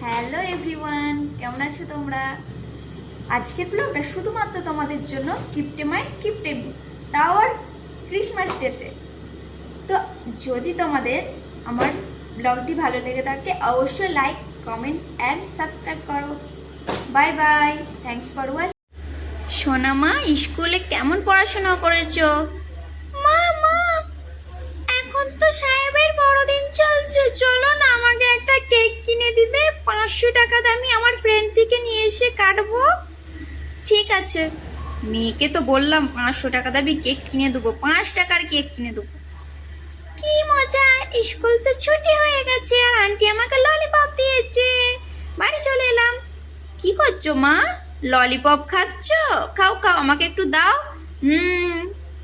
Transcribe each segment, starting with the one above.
Hello everyone, কেমন আছো তোমরা? আজকের ব্লগটা শুধুমাত্র তোমাদের জন্য কিপটেমি, তাও আর ক্রিসমাস ডেতে। তো যদি তোমাদের আমার ব্লগটি ভালো লেগে থাকে অবশ্যই লাইক, কমেন্ট অ্যান্ড সাবস্ক্রাইব করো। Bye bye, thanks for watching. সোনামা, স্কুলে কেমন পড়াশোনা করেছো? মা মা, এখন তো সাহেবের বড়দিন চলছে, চলো না আমাকে একটা কেক কিনে দিবে। 500 টাকা দামি, আমার ফ্রেন্ড থেকে নিয়ে এসে কাটবো। ঠিক আছে, মেয়েকে তো বললাম 500 টাকা দামি কেক কিনে দেবো, 5 টাকার কেক কিনে দেবো। কি মজা, স্কুল তো ছুটি হয়ে গেছে আর আন্টি আমাকে ললিপপ দিয়েছে। বাড়ি চলে এলাম। কি করছো মা? ললিপপ খাচ্ছ? খাও খাও, আমাকে একটু দাও।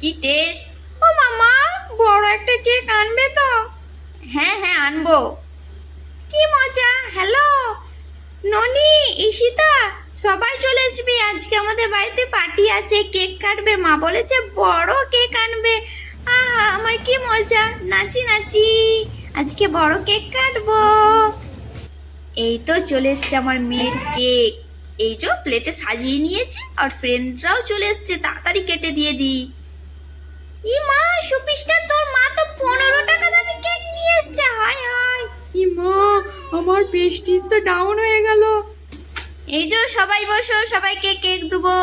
কি টেস্ট। ও মামা, বড় একটা কেক আনবে তো? হ্যাঁ হ্যাঁ আনবো। কি মজা। হ্যালো ননি, ঈশিতা, সবাই চলে আসবি, আজকে আমাদের বাড়িতে পার্টি আছে, কেক কাটবে। মা বলেছে বড় কেক আনবে। আহা, আমার কি মজা, নাচি নাচি, আজকে বড় কেক কাটবো। এই তো চলে এসছে আমার মেয়ের কেক, এই যে প্লেটে সাজিয়ে নিয়েছে, আর ফ্রেন্ডরাও চলে এসছে, তাড়াতাড়ি কেটে দিয়ে দিই। ই মা, সুপিসটা, তোর মা তো 15 টাকা দামি কেক নিয়ে এসছে। হায় হায়। ই মা, আমার প্রেস্টিজ তো ডাউন হয়ে গেল। এই যে সবাই বসো, সবাইকে কেক দেবো।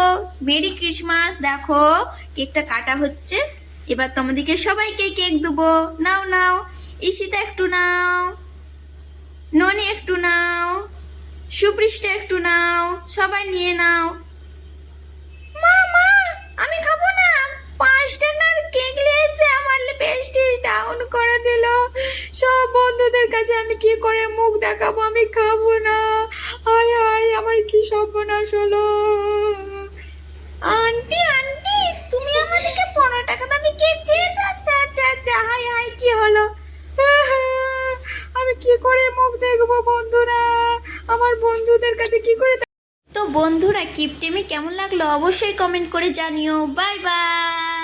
Merry Christmas. দেখো কেকটা কাটা হচ্ছে, এবার তোমাদেরকে সবাইকে কেক দেবো। নাও নাও, ঈশিতা একটু নাও, ননি একটু নাও, সুপৃষ্টা একটু নাও, সবাই নিয়ে নাও। মা মা, আমি খাবো না, 5 টাকার কেক নিয়েছে, আমার প্রেস্টিজ ডাউন করে দিল। সব বন্ধুদের কাছে আমি কি করে মুখ দেখাবো? আমি খাবো না। হায় হায়, আমার কি সর্বনাশ হলো। আন্টি আন্টি, তুমি আমাদেরকে 15 টাকা দামি কেক দিয়েছো? আচ্ছা আচ্ছা আচ্ছা, হায় হায়, কি হলো? আমি কি করে মুখ দেখবো বন্ধুরা? আমার বন্ধুদের কাছে কি করে? তো বন্ধুরা, কিপটেমি কেমন লাগলো অবশ্যই কমেন্ট করে জানিও। Bye bye.